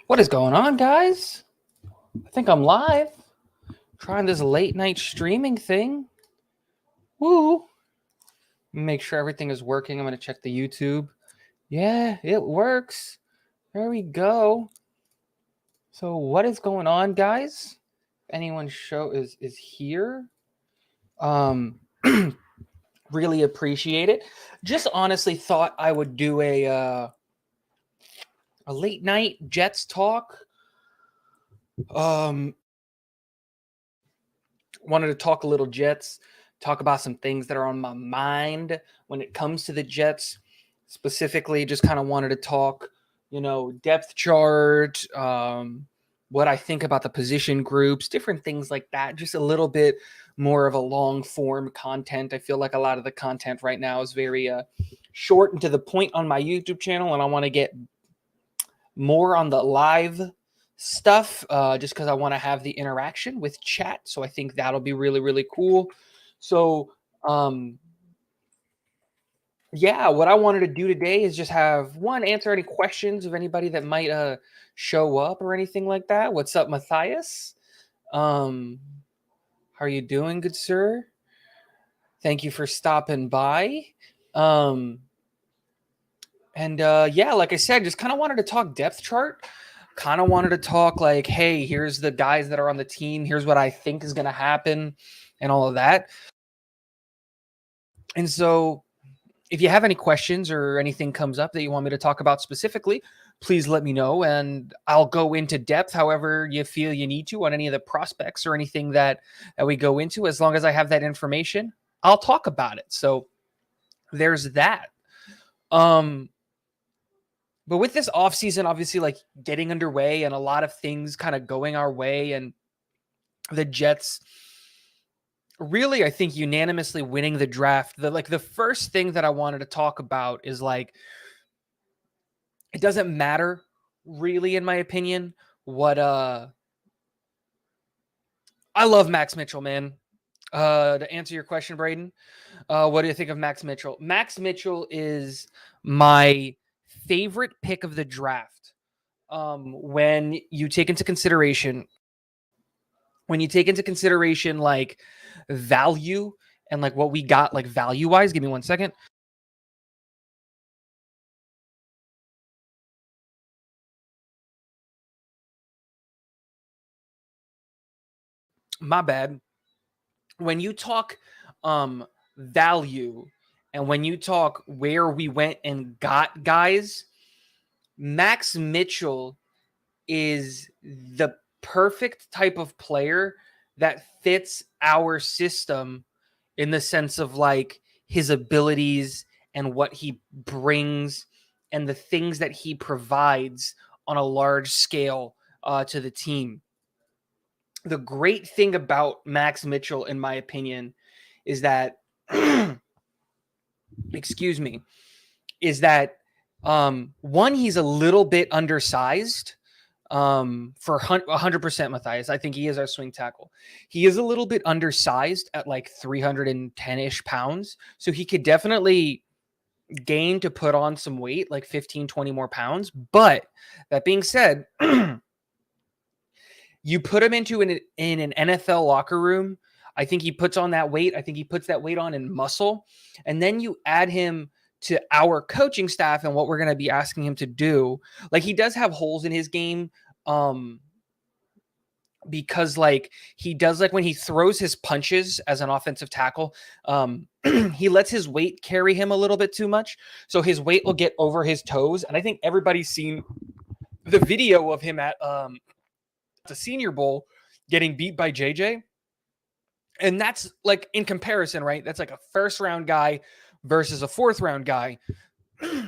What is going on, guys? I think I'm live. Trying this late night streaming thing. Woo. Make sure everything is working. I'm going to check the YouTube. Yeah, it works. There we go. So what is going on, guys? If anyone is here. Really appreciate it. Just honestly thought I would do a late night Jets talk. Wanted to talk a little Jets, talk about some things that are on my mind when it comes to the Jets. Specifically, just kind of wanted to talk, depth chart, what I think about the position groups, different things like that. Just a little bit more of a long form content. I feel like a lot of the content right now is very short and to the point on my YouTube channel, and I want to get more on the live stuff just because I want to have the interaction with chat. So I think that'll be really, really cool. So, yeah, what I wanted to do today is just have answer any questions of anybody that might show up or anything like that. What's up, Matthias? How are you doing, good sir? Thank you for stopping by. Yeah, like I said, just kind of wanted to talk depth chart. Kind of wanted to talk like, hey, here's the guys that are on the team. Here's what I think is going to happen and all of that. And so if you have any questions or anything comes up that you want me to talk about specifically, please let me know. And I'll go into depth however you feel you need to on any of the prospects or anything that we go into. As long as I have that information, I'll talk about it. So there's that. But with this offseason, obviously, like getting underway and a lot of things kind of going our way, and the Jets really, I think, unanimously winning the draft. The first thing that I wanted to talk about is like, it doesn't matter really, in my opinion, what I love Max Mitchell, man. To answer your question, Braden, what do you think of Max Mitchell? Max Mitchell is my favorite pick of the draft. When you take into consideration like value and like what we got like value wise. Give me 1 second. My bad. When you talk value and when you talk where we went and got guys, Max Mitchell is the perfect type of player that fits our system in the sense of like his abilities and what he brings and the things that he provides on a large scale to the team. The great thing about Max Mitchell, in my opinion, is that, excuse me, is that one, he's a little bit undersized. For 100% Matthias, I think he is our swing tackle. He is a little bit undersized at like 310-ish pounds. So he could definitely gain to put on some weight, like 15, 20 more pounds. But that being said, you put him in an NFL locker room. I think he puts on that weight. I think he puts that weight on in muscle. And then you add him to our coaching staff and what we're going to be asking him to do. Like, he does have holes in his game. Because like he does, like when he throws his punches as an offensive tackle, he lets his weight carry him a little bit too much. So his weight will get over his toes. And I think everybody's seen the video of him at the Senior Bowl getting beat by JJ. And that's like, in comparison, right? That's like a first round guy versus a fourth round guy.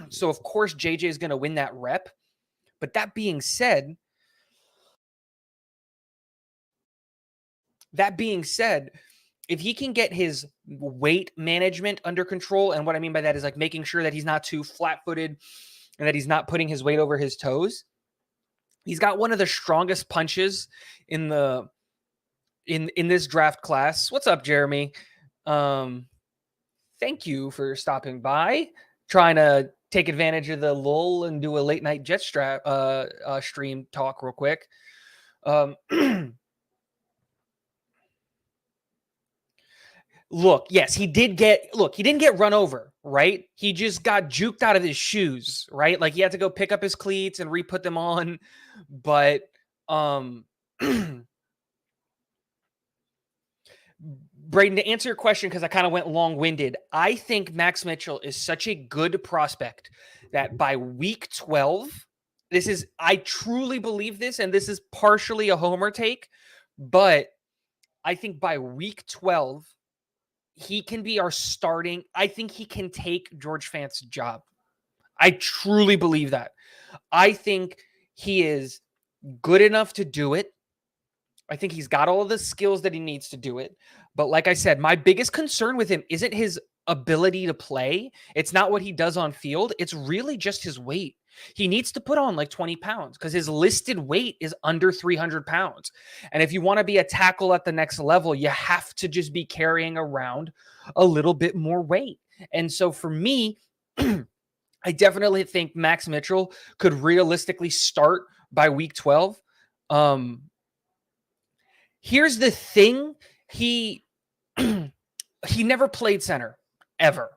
So of course JJ is going to win that rep. But that being said, if he can get his weight management under control, and what I mean by that is like making sure that he's not too flat-footed and that he's not putting his weight over his toes. He's got one of the strongest punches in this draft class. What's up, Jeremy? Thank you for stopping by. Trying to take advantage of the lull and do a late night jet stream talk real quick. Look, yes, he didn't get run over, right? He just got juked out of his shoes, right? Like he had to go pick up his cleats and re-put them on. But Braden, to answer your question, because I kind of went long-winded, I think Max Mitchell is such a good prospect that by week 12, I truly believe this, and this is partially a homer take, but I think by week 12, he can be our starting. I think he can take George Fant's job. I truly believe that. I think he is good enough to do it. I think he's got all of the skills that he needs to do it. But like I said, my biggest concern with him isn't his ability to play. It's not what he does on field. It's really just his weight. He needs to put on like 20 pounds because his listed weight is under 300 pounds. And if you want to be a tackle at the next level, you have to just be carrying around a little bit more weight. And so for me, I definitely think Max Mitchell could realistically start by week 12. Here's the thing. He never played center ever.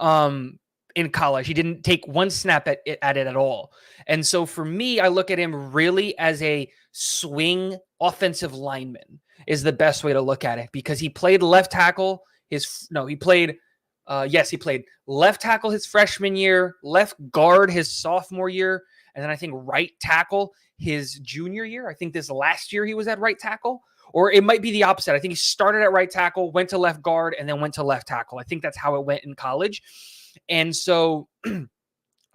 In college, he didn't take one snap at it at all. And so for me, I look at him really as a swing offensive lineman is the best way to look at it, because he played left tackle he played left tackle his freshman year, left guard his sophomore year, and then I think right tackle his junior year. I think this last year he was at right tackle. Or it might be the opposite. I think he started at right tackle, went to left guard, and then went to left tackle. I think that's how it went in college. And so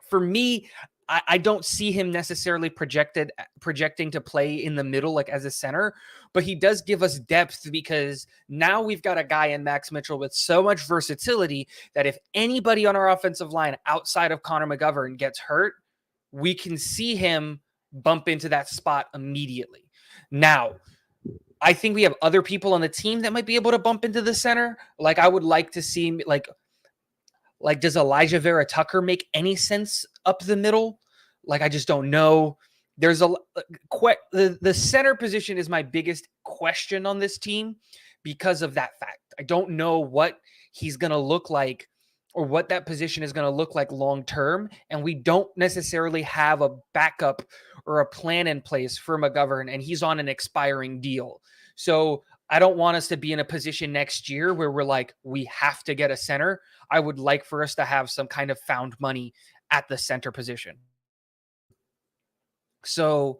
for me, I don't see him necessarily projecting to play in the middle like as a center, but he does give us depth, because now we've got a guy in Max Mitchell with so much versatility that if anybody on our offensive line outside of Connor McGovern gets hurt, we can see him bump into that spot immediately. Now, I think we have other people on the team that might be able to bump into the center. Like I would like to see like does Elijah Vera Tucker make any sense up the middle? Like I just don't know. There's the center position is my biggest question on this team because of that fact. I don't know what he's going to look like or what that position is going to look like long term, and we don't necessarily have a backup or a plan in place for McGovern, and he's on an expiring deal. So I don't want us to be in a position next year where we're like, we have to get a center. I would like for us to have some kind of found money at the center position. So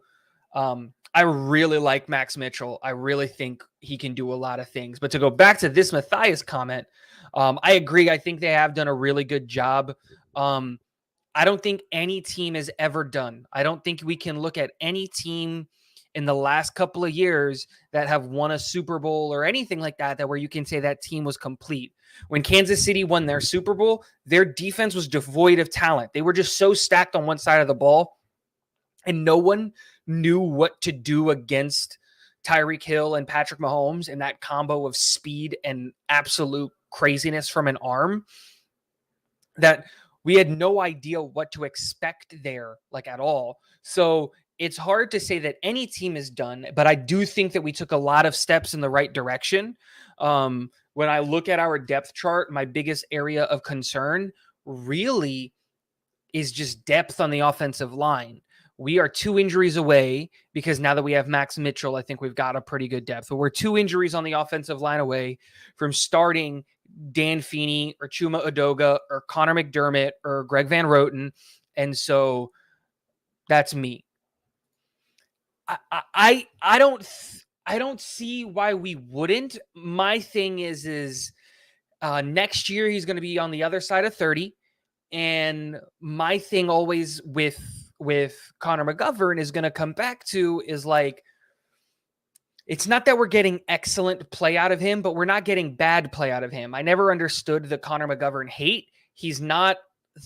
I really like Max Mitchell. I really think he can do a lot of things. But to go back to this Matthias comment, I agree. I think they have done a really good job. I don't think any team is ever done. I don't think we can look at any team in the last couple of years that have won a Super Bowl or anything like that where you can say that team was complete. When Kansas City won their Super Bowl, their defense was devoid of talent. They were just so stacked on one side of the ball, and no one knew what to do against Tyreek Hill and Patrick Mahomes in that combo of speed and absolute craziness from an arm, that we had no idea what to expect there, like at all. So it's hard to say that any team is done, but I do think that we took a lot of steps in the right direction. When I look at our depth chart, my biggest area of concern really is just depth on the offensive line. We are 2 injuries away, because now that we have Max Mitchell, I think we've got a pretty good depth. But we're 2 injuries on the offensive line away from starting Dan Feeney or Chuma Edoga or Connor McDermott or Greg Van Roten. And so that's me. I don't see why we wouldn't. My thing is next year he's going to be on the other side of 30. And my thing always with Connor McGovern is going to come back to is like, it's not that we're getting excellent play out of him, but we're not getting bad play out of him. I never understood the Connor McGovern hate. He's not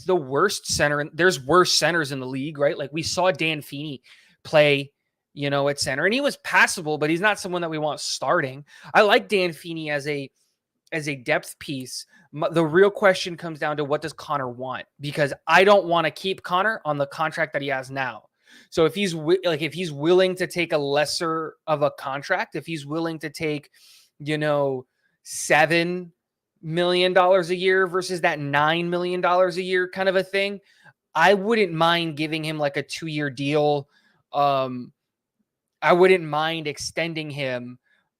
the worst center. There's worse centers in the league, right? Like we saw Dan Feeney play, at center, and he was passable, but he's not someone that we want starting. I like Dan Feeney as a as a depth piece, the real question comes down to what does Connor want? Because I don't want to keep Connor on the contract that he has now. So if he's if he's willing to take a lesser of a contract, if he's willing to take, $7 million a year versus that $9 million a year kind of a thing, I wouldn't mind giving him like a 2-year deal. I wouldn't mind extending him,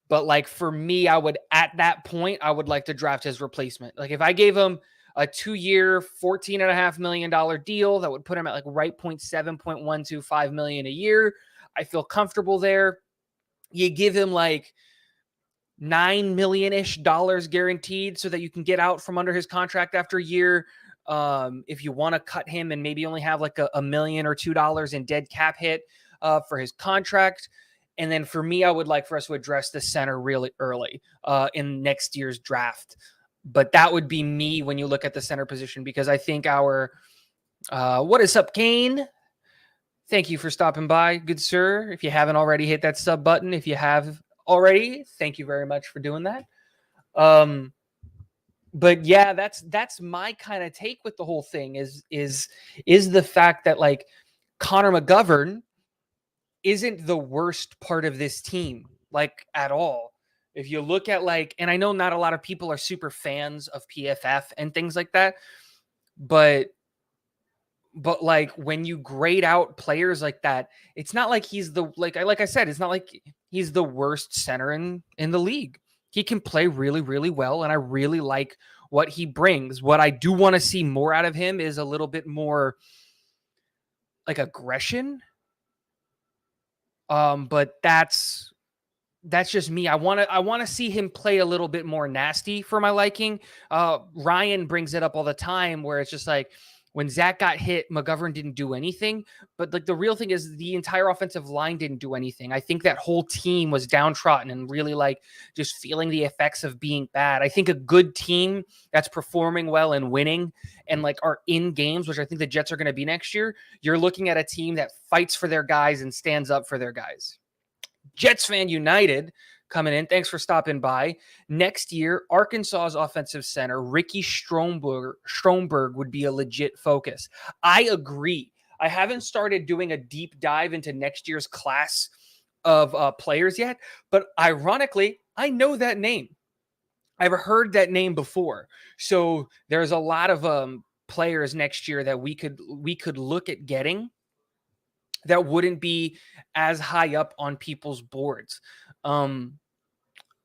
but like for me, at that point, I would like to draft his replacement. Like if I gave him a 2-year, $14.5 million deal, that would put him at like right 0.125 million a year. I feel comfortable there. You give him like $9 million-ish guaranteed so that you can get out from under his contract after a year. If you want to cut him and maybe only have like a million or $2 in dead cap hit for his contract. And then for me, I would like for us to address the center really early in next year's draft. But that would be me when you look at the center position, because I think what is up, Kane? Thank you for stopping by, good sir. If you haven't already, hit that sub button. If you have already, thank you very much for doing that. But yeah, that's my kind of take with the whole thing is the fact that like Connor McGovern isn't the worst part of this team, like at all. If you look at and I know not a lot of people are super fans of PFF and things like that, but like when you grade out players like that, it's not like he's like I said, it's not like he's the worst center in the league. He can play really, really well, and I really like what he brings. What I do want to see more out of him is a little bit more like aggression. But that's just me. I want to see him play a little bit more nasty for my liking. Ryan brings it up all the time where it's just like when Zach got hit, McGovern didn't do anything. But like the real thing is the entire offensive line didn't do anything. I think that whole team was downtrodden and really like just feeling the effects of being bad. I think a good team that's performing well and winning and like are in games, which I think the Jets are going to be next year, you're looking at a team that fights for their guys and stands up for their guys. Jets Fan United coming in. Thanks for stopping by. Next year, Arkansas's offensive center, Ricky Stromberg would be a legit focus. I agree. I haven't started doing a deep dive into next year's class of players yet, but ironically, I know that name. I've heard that name before. So there's a lot of players next year that we could look at getting that wouldn't be as high up on people's boards.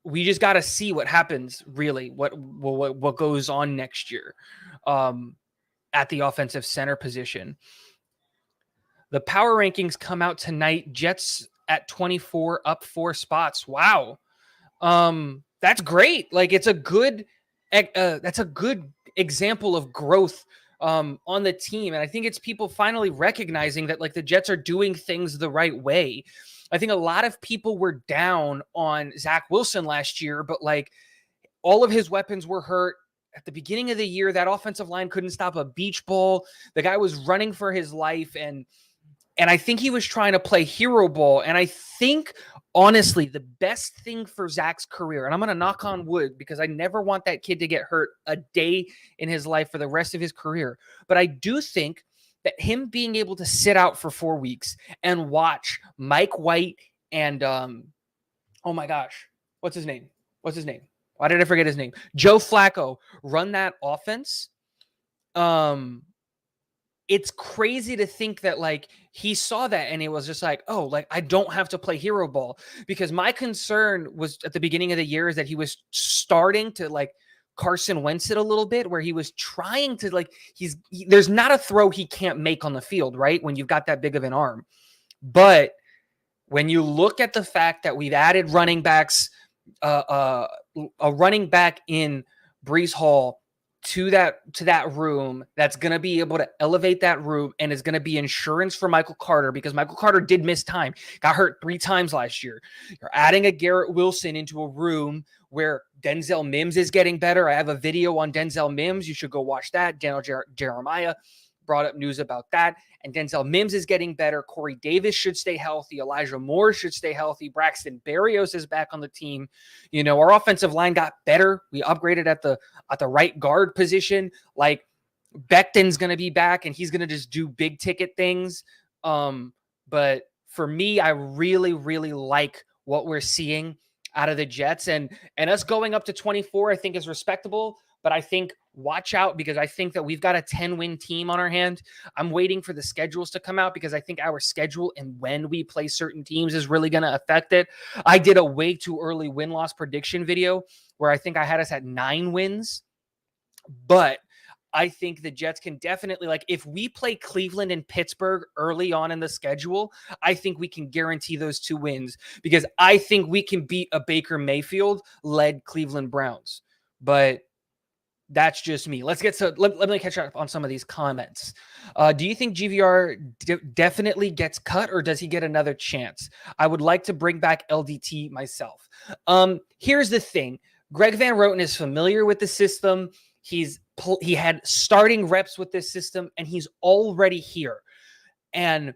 We just got to see what happens, really, what goes on next year at the offensive center position. The power rankings come out tonight. Jets at 24, up 4 spots. Wow. That's great. Like it's a good, that's a good example of growth on the team. And I think it's people finally recognizing that like the Jets are doing things the right way. I think a lot of people were down on Zach Wilson last year, but like all of his weapons were hurt. At the beginning of the year, that offensive line couldn't stop a beach ball. The guy was running for his life. And I think he was trying to play hero ball. And I think, honestly, the best thing for Zach's career, and I'm going to knock on wood because I never want that kid to get hurt a day in his life for the rest of his career. But I do think that him being able to sit out for 4 weeks and watch Mike White and, oh my gosh, what's his name? Why did I forget his name? Joe Flacco run that offense. It's crazy to think that like he saw that and it was just like, oh, like I don't have to play hero ball, because my concern was at the beginning of the year is that he was starting to like Carson Wentz it a little bit, where he was trying to like, there's not a throw he can't make on the field, right? When you've got that big of an arm. But when you look at the fact that we've added running backs, a running back in Breece Hall to that room that's going to be able to elevate that room and is going to be insurance for Michael Carter, because Michael Carter did miss time, got hurt 3 times last year. You're adding a Garrett Wilson into a room where Denzel Mims is getting better. I have a video on Denzel Mims. You should go watch that. Daniel Jeremiah brought up news about that. And Denzel Mims is getting better. Corey Davis should stay healthy. Elijah Moore should stay healthy. Braxton Berrios is back on the team. Our offensive line got better. We upgraded at the right guard position. Like, Becton's going to be back, and he's going to just do big ticket things. But for me, I really, really like what we're seeing out of the Jets, and us going up to 24, I think is respectable. But I think watch out, because I think that we've got a 10-win team on our hand. I'm waiting for the schedules to come out, because I think our schedule and when we play certain teams is really going to affect it. I did a way too early win-loss prediction video where I think I had us at 9 wins, but I think the Jets can definitely, like, if we play Cleveland and Pittsburgh early on in the schedule, I think we can guarantee those 2 wins, because I think we can beat a Baker Mayfield-led Cleveland Browns. But that's just me. Let's get to, let me catch up on some of these comments. Do you think GVR definitely gets cut, or does he get another chance? I would like to bring back LDT myself. Here's the thing. Greg Van Roten is familiar with the system. He had starting reps with this system, and he's already here. And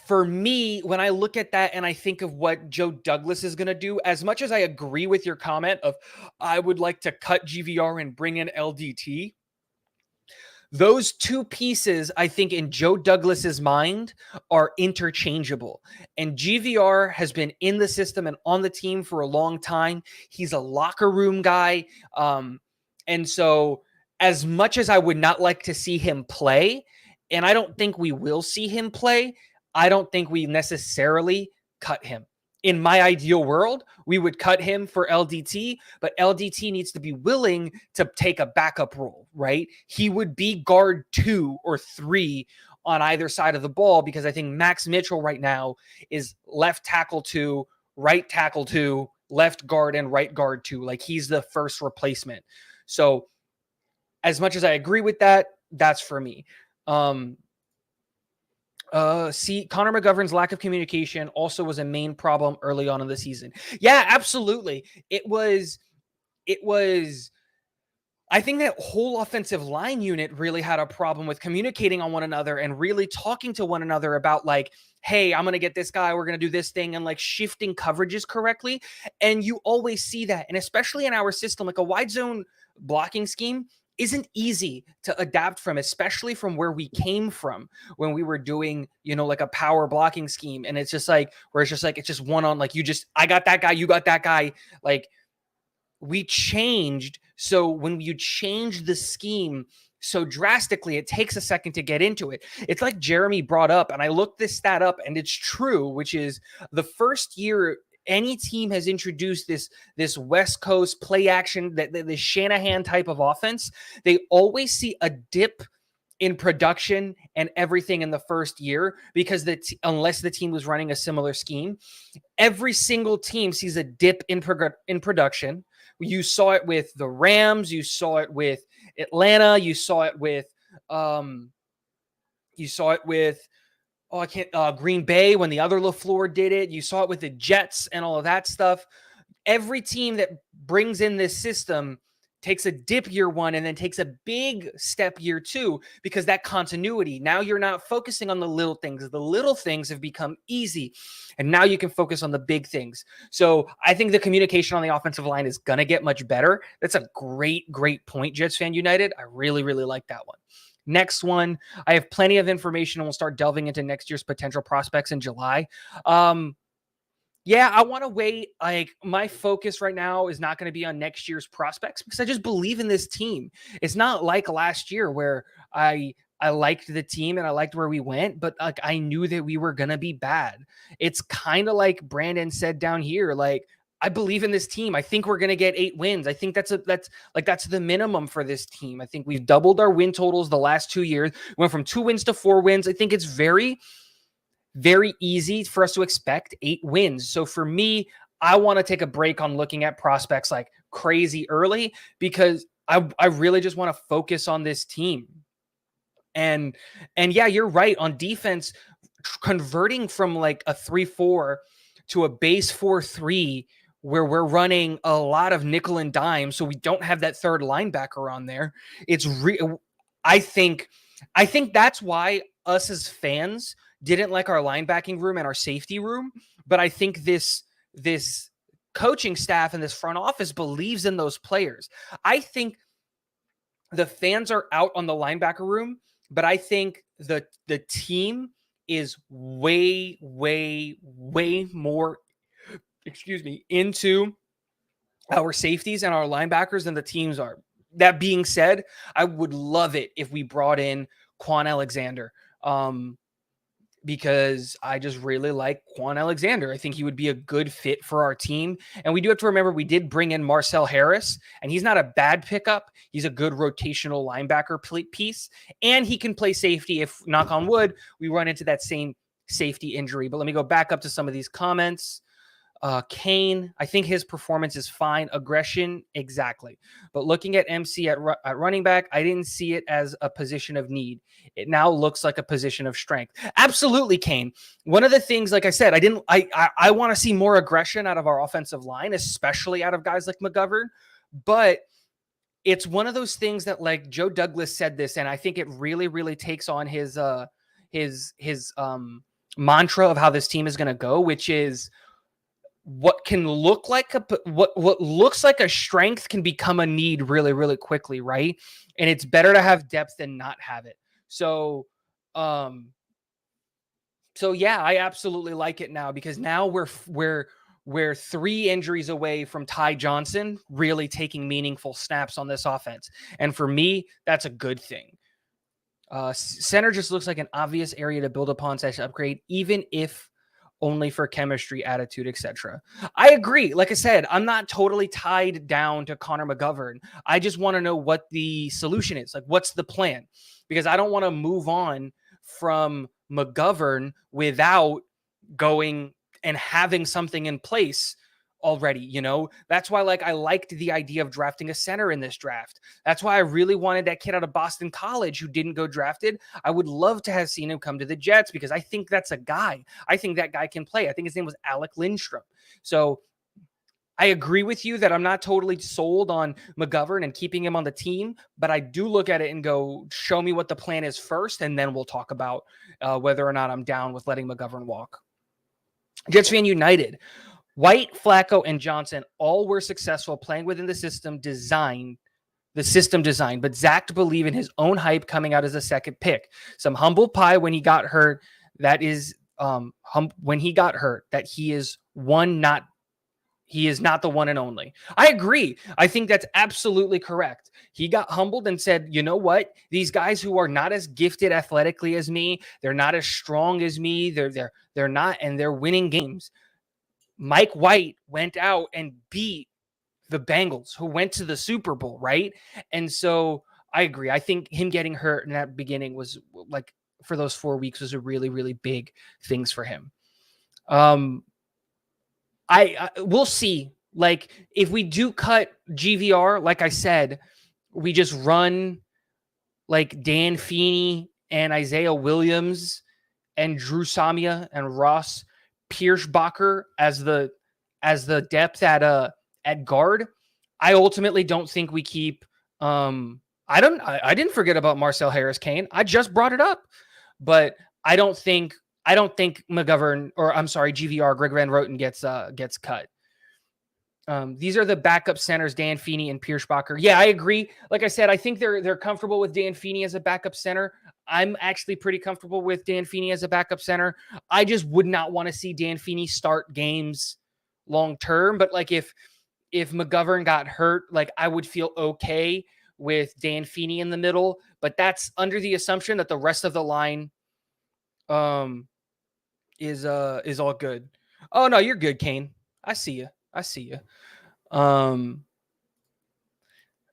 for me, when I look at that and I think of what Joe Douglas is going to do, as much as I agree with your comment of I would like to cut GVR and bring in LDT, those 2 pieces, I think, in Joe Douglas's mind are interchangeable. And GVR has been in the system and on the team for a long time. He's a locker room guy. And so as much as I would not like to see him play, and I don't think we will see him play, I don't think we necessarily cut him. In my ideal world, we would cut him for LDT, but LDT needs to be willing to take a backup role, right? He would be guard 2 or 3 on either side of the ball, because I think Max Mitchell right now is left tackle 2, right tackle 2, left guard and right guard 2. Like, he's the first replacement. So as much as I agree with that, that's for me. Connor McGovern's lack of communication also was a main problem early on in the season. Yeah, absolutely. It was, I think that whole offensive line unit really had a problem with communicating on one another and really talking to one another about, like, hey, I'm going to get this guy, we're going to do this thing, and like shifting coverages correctly. And you always see that. And especially in our system, like a wide zone blocking scheme isn't easy to adapt from, especially from where we came from when we were doing, like a power blocking scheme. And it's just like, where it's just one on, like, I got that guy, you got that guy. Like, we changed. So when you change the scheme so drastically, it takes a second to get into it. It's like Jeremy brought up, and I looked this stat up, and it's true, which is the first year any team has introduced this West Coast play action, the Shanahan type of offense, they always see a dip in production and everything in the first year, because unless the team was running a similar scheme, every single team sees a dip in production. You saw it with the Rams, you saw it with Atlanta, you saw it with Green Bay when the other LaFleur did it. You saw it with the Jets and all of that stuff. Every team that brings in this system takes a dip year 1 and then takes a big step year 2, because that continuity. Now you're not focusing on the little things. The little things have become easy, and now you can focus on the big things. So I think the communication on the offensive line is going to get much better. That's a great, great point, Jets Fan United. I really, really like that one. Next one, I have plenty of information, and we'll start delving into next year's potential prospects in July. Yeah, I want to wait. Like, my focus right now is not going to be on next year's prospects, because I just believe in this team. It's not like last year where I liked the team and I liked where we went, but like, I knew that we were going to be bad. It's kind of like Brandon said down here, like, I believe in this team. I think we're going to get 8 wins. I think that's the minimum for this team. I think we've doubled our win totals the last 2 years. We went from 2 wins to 4 wins. I think it's very, very easy for us to expect 8 wins. So for me, I want to take a break on looking at prospects like crazy early, because I really just want to focus on this team. And yeah, you're right on defense, converting from like a 3-4 to a base 4-3, where we're running a lot of nickel and dime, so we don't have that third linebacker on there. I think that's why us as fans didn't like our linebacking room and our safety room. But I think this coaching staff and this front office believes in those players. I think the fans are out on the linebacker room, but I think the team is way more, into our safeties and our linebackers than the teams are. That being said, I would love it if we brought in Quan Alexander. Because I just really like Quan Alexander. I think he would be a good fit for our team. And we do have to remember we did bring in Marcel Harris, and he's not a bad pickup. He's a good rotational linebacker piece, and he can play safety if, knock on wood, we run into that same safety injury. But let me go back up to some of these comments. Kane, I think his performance is fine. Aggression, exactly. But looking at MC at running back, I didn't see it as a position of need. It now looks like a position of strength. Absolutely, Kane. One of the things, like I said, I want to see more aggression out of our offensive line, especially out of guys like McGovern. But it's one of those things that, like Joe Douglas said this, and I think it really takes on his mantra of how this team is going to go, which is, what can look like what looks like a strength can become a need really quickly, right? And it's better to have depth than not have it. So yeah, I absolutely like it now, because now we're 3 injuries away from Ty Johnson really taking meaningful snaps on this offense. And for me, that's a good thing. Center just looks like an obvious area to build upon / upgrade, even if only for chemistry, attitude, etc. I agree. Like I said, I'm not totally tied down to Connor McGovern. I just want to know what the solution is. Like, what's the plan? Because I don't want to move on from McGovern without going and having something in place already, you know? That's why, like, I liked the idea of drafting a center in this draft. That's why I really wanted that kid out of Boston College who didn't go drafted. I would love to have seen him come to the Jets, because I think that's a guy. I think that guy can play. I think his name was Alec Lindstrom. So I agree with you that I'm not totally sold on McGovern and keeping him on the team, but I do look at it and go, show me what the plan is first, and then we'll talk about whether or not I'm down with letting McGovern walk. Jets fan United. White, Flacco, and Johnson all were successful playing within the system designed, but Zach believed in his own hype coming out as a second pick. Some humble pie when he got hurt. That is when he got hurt, that he is not the one and only. I agree. I think that's absolutely correct. He got humbled and said, you know what? These guys who are not as gifted athletically as me, they're not as strong as me, they're not, and they're winning games. Mike White went out and beat the Bengals, who went to the Super Bowl, right? And so I agree. I think him getting hurt in that beginning was, like, for those 4 weeks, was a really big things for him. I we'll see. Like, if we do cut GVR, like I said, we just run like Dan Feeney and Isaiah Williams and Drew Samia and Ross Pierschbacher as the depth at guard. I ultimately don't think we keep I didn't forget about Marcel Harris Kane. I just brought it up. But I don't think McGovern, or I'm sorry, GVR, Greg Van Roten gets cut. These are the backup centers, Dan Feeney and Pierschbacher. Yeah, I agree. Like I said, I think they're comfortable with Dan Feeney as a backup center. I'm actually pretty comfortable with Dan Feeney as a backup center. I just would not want to see Dan Feeney start games long term. But, like, if McGovern got hurt, like, I would feel okay with Dan Feeney in the middle. But that's under the assumption that the rest of the line is all good. Oh no, you're good, Kane. I see you.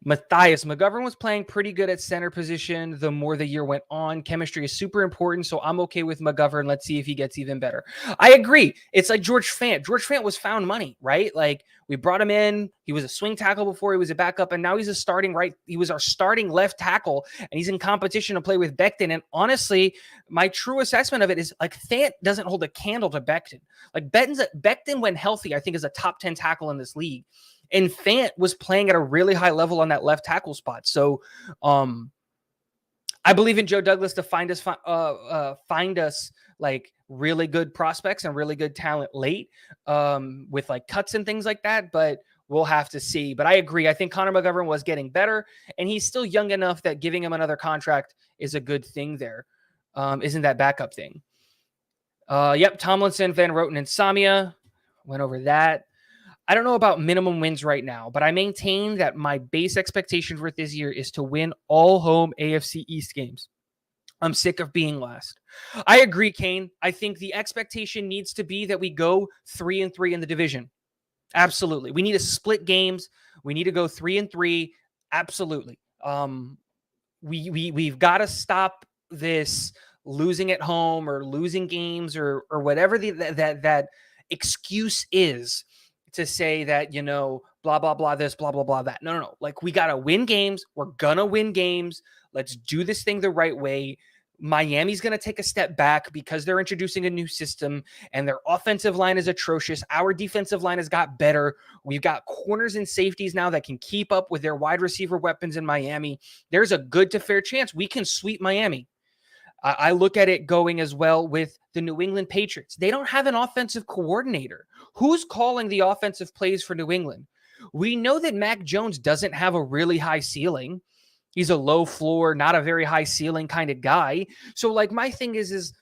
Matthias, McGovern was playing pretty good at center position the more the year went on. Chemistry is super important, so I'm okay with McGovern. Let's see if he gets even better. I agree. It's like George Fant. George Fant was found money, right? Like, we brought him in. He was a swing tackle before he was a backup, and now he's a starting right. He was our starting left tackle, and he's in competition to play with Becton. And honestly, my true assessment of it is, like, Fant doesn't hold a candle to Becton. Like, Becton, when healthy, I think is a top 10 tackle in this league. And Fant was playing at a really high level on that left tackle spot. So I believe in Joe Douglas to find us like really good prospects and really good talent late, with like cuts and things like that. But we'll have to see. But I agree. I think Connor McGovern was getting better, and he's still young enough that giving him another contract is a good thing there. Isn't that backup thing? Yep. Tomlinson, Van Roten, and Samia went over that. I don't know about minimum wins right now, but I maintain that my base expectation for this year is to win all home AFC East games. I'm sick of being last. I agree, Kane. I think the expectation needs to be that we go 3-3 in the division. Absolutely. We need to split games. We need to go 3-3. Absolutely. We've got to stop this losing at home or losing games or whatever that excuse is to say that, blah, blah, blah, this, blah, blah, blah, that. No. Like, we got to win games. We're going to win games. Let's do this thing the right way. Miami's going to take a step back because they're introducing a new system and their offensive line is atrocious. Our defensive line has got better. We've got corners and safeties now that can keep up with their wide receiver weapons in Miami. There's a good to fair chance we can sweep Miami. I look at it going as well with the New England Patriots. They don't have an offensive coordinator. Who's calling the offensive plays for New England? We know that Mac Jones doesn't have a really high ceiling. He's a low floor, not a very high ceiling kind of guy. So, like, my thing is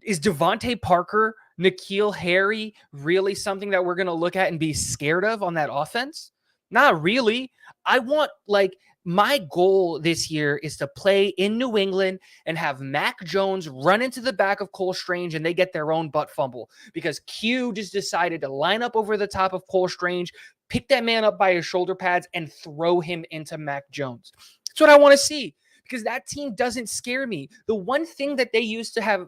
Devontae Parker, N'Keal Harry really something that we're going to look at and be scared of on that offense? Not really. I want, like, my goal this year is to play in New England and have Mac Jones run into the back of Cole Strange and they get their own butt fumble because Q just decided to line up over the top of Cole Strange, pick that man up by his shoulder pads, and throw him into Mac Jones. That's what I want to see because that team doesn't scare me. The one thing that they used to have,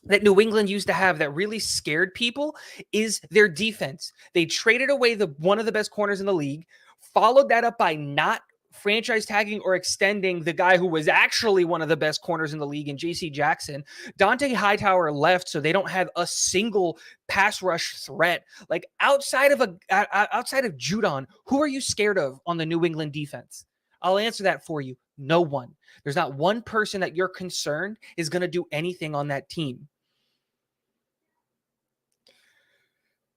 that New England used to have, that really scared people is their defense. They traded away one of the best corners in the league, followed that up by not franchise tagging or extending the guy who was actually one of the best corners in the league in JC Jackson. Dante Hightower left, so they don't have a single pass rush threat. Like, outside of Judon, who are you scared of on the New England defense? I'll answer that for you. No one. There's not one person that you're concerned is going to do anything on that team.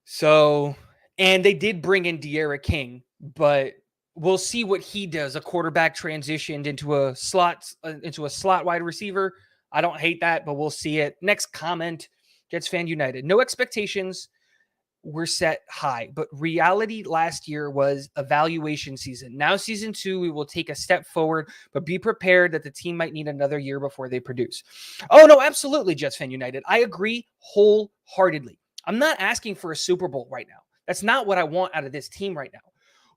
So, and they did bring in De'Ara King, but we'll see what he does. A quarterback transitioned into a slot wide receiver. I don't hate that, but we'll see it. Next comment, Jets Fan United. No expectations were set high, but reality last year was evaluation season. Now season 2, we will take a step forward, but be prepared that the team might need another year before they produce. Oh, no, absolutely, Jets Fan United. I agree wholeheartedly. I'm not asking for a Super Bowl right now. That's not what I want out of this team right now.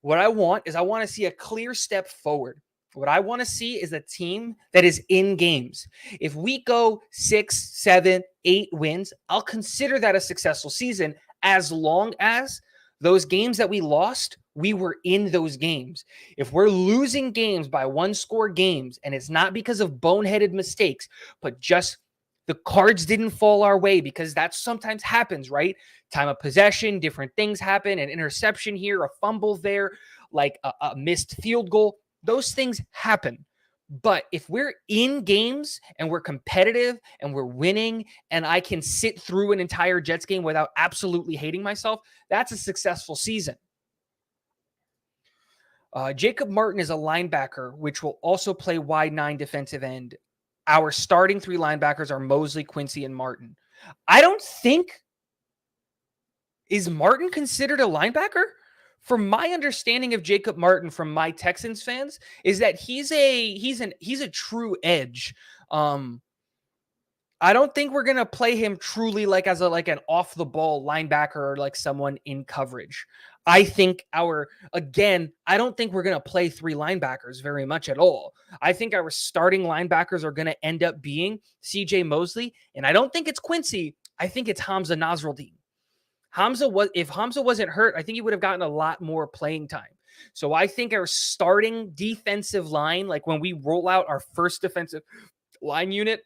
What I want to see a clear step forward. What I want to see is a team that is in games. If we go 6, 7, 8 wins, I'll consider that a successful season as long as those games that we lost, we were in those games. If we're losing games by 1-score games, and it's not because of boneheaded mistakes, but just the cards didn't fall our way, because that sometimes happens, right? Time of possession, different things happen, an interception here, a fumble there, like a missed field goal. Those things happen. But if we're in games and we're competitive and we're winning and I can sit through an entire Jets game without absolutely hating myself, that's a successful season. Jacob Martin is a linebacker, which will also play wide 9 defensive end. Our starting 3 linebackers are Mosley, Quincy, and Martin. I don't think, is Martin considered a linebacker? From my understanding of Jacob Martin from my Texans fans is that he's a true edge. I don't think we're going to play him truly like as an off the ball linebacker or like someone in coverage. I think I don't think we're going to play 3 linebackers very much at all. I think our starting linebackers are going to end up being CJ Mosley, and I don't think it's Quincy. I think it's Hamza Nasruddin. If Hamza wasn't hurt, I think he would have gotten a lot more playing time. So I think our starting defensive line, like when we roll out our first defensive line unit,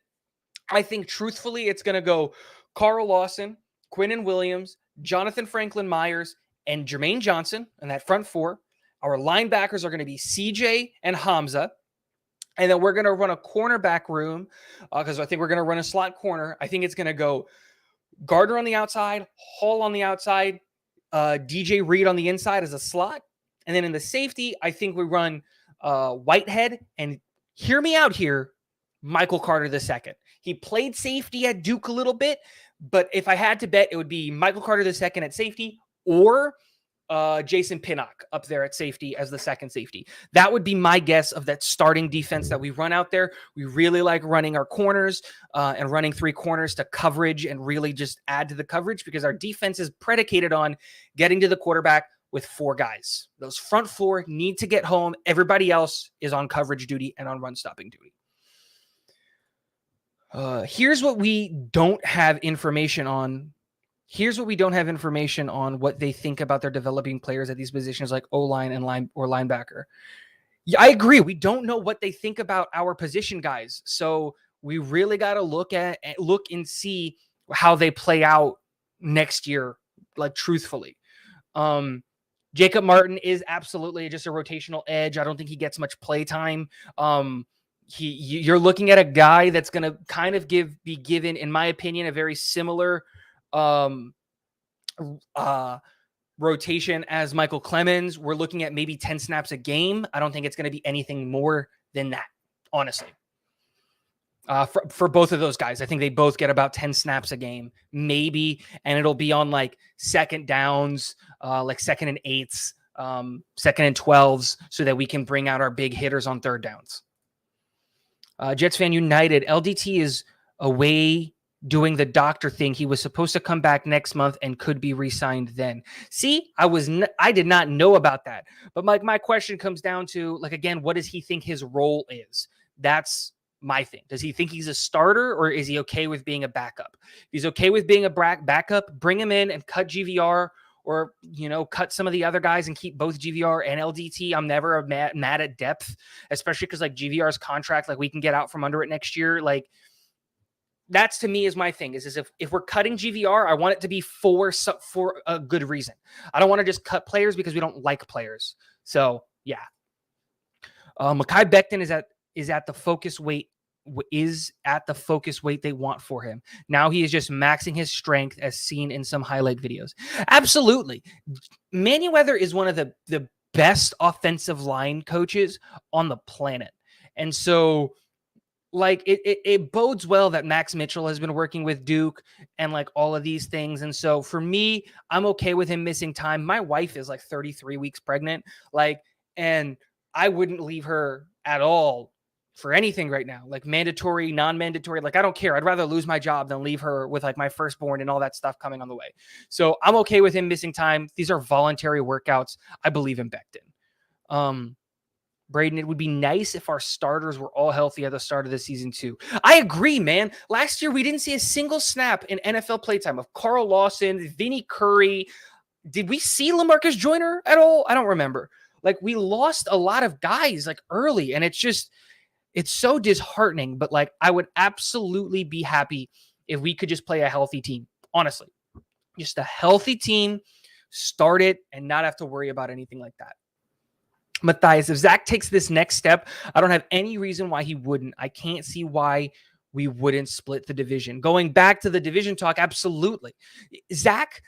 I think truthfully it's going to go Carl Lawson, Quinnen Williams, Jonathan Franklin Myers, and Jermaine Johnson in that front 4. Our linebackers are going to be CJ and Hamza. And then we're going to run a cornerback room because I think we're going to run a slot corner. I think it's going to go Gardner on the outside, Hall on the outside, DJ Reed on the inside as a slot. And then in the safety, I think we run Whitehead. And hear me out here, Michael Carter II. He played safety at Duke a little bit, but if I had to bet, it would be Michael Carter II at safety or Jason Pinnock up there at safety as the second safety. That would be my guess of that starting defense that we run out there. We really like running our corners and running three corners to coverage and really just add to the coverage because our defense is predicated on getting to the quarterback with four guys. Those front four need to get home. Everybody else is on coverage duty and on run stopping duty. Here's what we don't have information on. Here's what we don't have information on what they think about their developing players at these positions like O-line and linebacker. Yeah, I agree. We don't know what they think about our position guys. So we really got to look and see how they play out next year, like truthfully. Jacob Martin is absolutely just a rotational edge. I don't think he gets much play time. You're looking at a guy that's going to kind of be given, in my opinion, a very similar rotation as Michael Clemens. We're looking at maybe 10 snaps a game. I don't think it's going to be anything more than that, honestly. For both of those guys, I think they both get about 10 snaps a game, maybe, and it'll be on like second downs, like 2nd and 8s, 2nd and 12s, so that we can bring out our big hitters on third downs. Jets Fan United, LDT is away doing the doctor thing. He was supposed to come back next month and could be re-signed then. See, I did not know about that. But my question comes down to, like, again, what does he think his role is? That's my thing. Does he think he's a starter or is he okay with being a backup? If he's okay with being a backup, bring him in and cut GVR or, cut some of the other guys and keep both GVR and LDT. I'm never mad at depth, especially because like GVR's contract, like we can get out from under it next year. Like, that's to me is my thing is if we're cutting GVR, I want it to be for a good reason. I don't want to just cut players because we don't like players. So yeah. Mekhi Becton is at the focus weight they want for him. Now he is just maxing his strength as seen in some highlight videos. Absolutely. Manyweather is one of the best offensive line coaches on the planet. And so like it bodes well that Max Mitchell has been working with Duke and like all of these things. And so for me, I'm okay with him missing time. My wife is like 33 weeks pregnant, and I wouldn't leave her at all for anything right now, like mandatory, non-mandatory. Like, I don't care. I'd rather lose my job than leave her with like my firstborn and all that stuff coming on the way. So I'm okay with him missing time. These are voluntary workouts. I believe in Becton. Braden, it would be nice if our starters were all healthy at the start of the season too. I agree, man. Last year, we didn't see a single snap in NFL playtime of Carl Lawson, Vinny Curry. Did we see LaMarcus Joyner at all? I don't remember. Like, we lost a lot of guys like early, and it's so disheartening. But like, I would absolutely be happy if we could just play a healthy team. Honestly, just a healthy team, start it, and not have to worry about anything like that. Matthias, if Zach takes this next step, I don't have any reason why he wouldn't. I can't see why we wouldn't split the division. Going back to the division talk, absolutely. Zach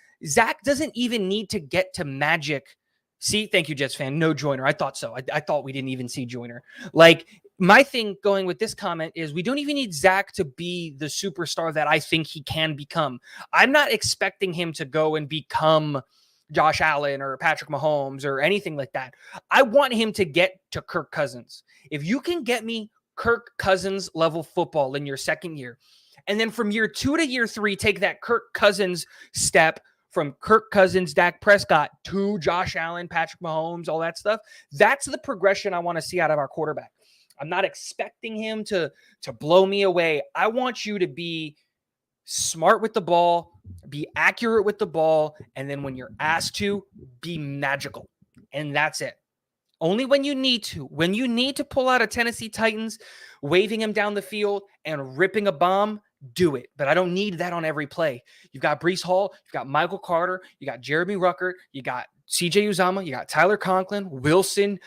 doesn't even need to get to Magic. See, thank you, Jets fan. No Joyner. I thought so. I thought we didn't even see Joyner. Like, my thing going with this comment is we don't even need Zach to be the superstar that I think he can become. I'm not expecting him to go and become Josh Allen or Patrick Mahomes or anything like that. I want him to get to Kirk Cousins. If you can get me Kirk Cousins level football in your second year, and then from year 2 to year 3, take that Kirk Cousins step from Kirk Cousins, Dak Prescott to Josh Allen, Patrick Mahomes, all that stuff. That's the progression I want to see out of our quarterback. I'm not expecting him to blow me away. I want you to be smart with the ball, be accurate with the ball, and then when you're asked to, be magical. And that's it. Only when you need to. When you need to pull out a Tennessee Titans, waving him down the field and ripping a bomb, do it. But I don't need that on every play. You've got Breece Hall, you've got Michael Carter, you got Jeremy Ruckert, you got CJ Uzama, you got Tyler Conklin, Wilson,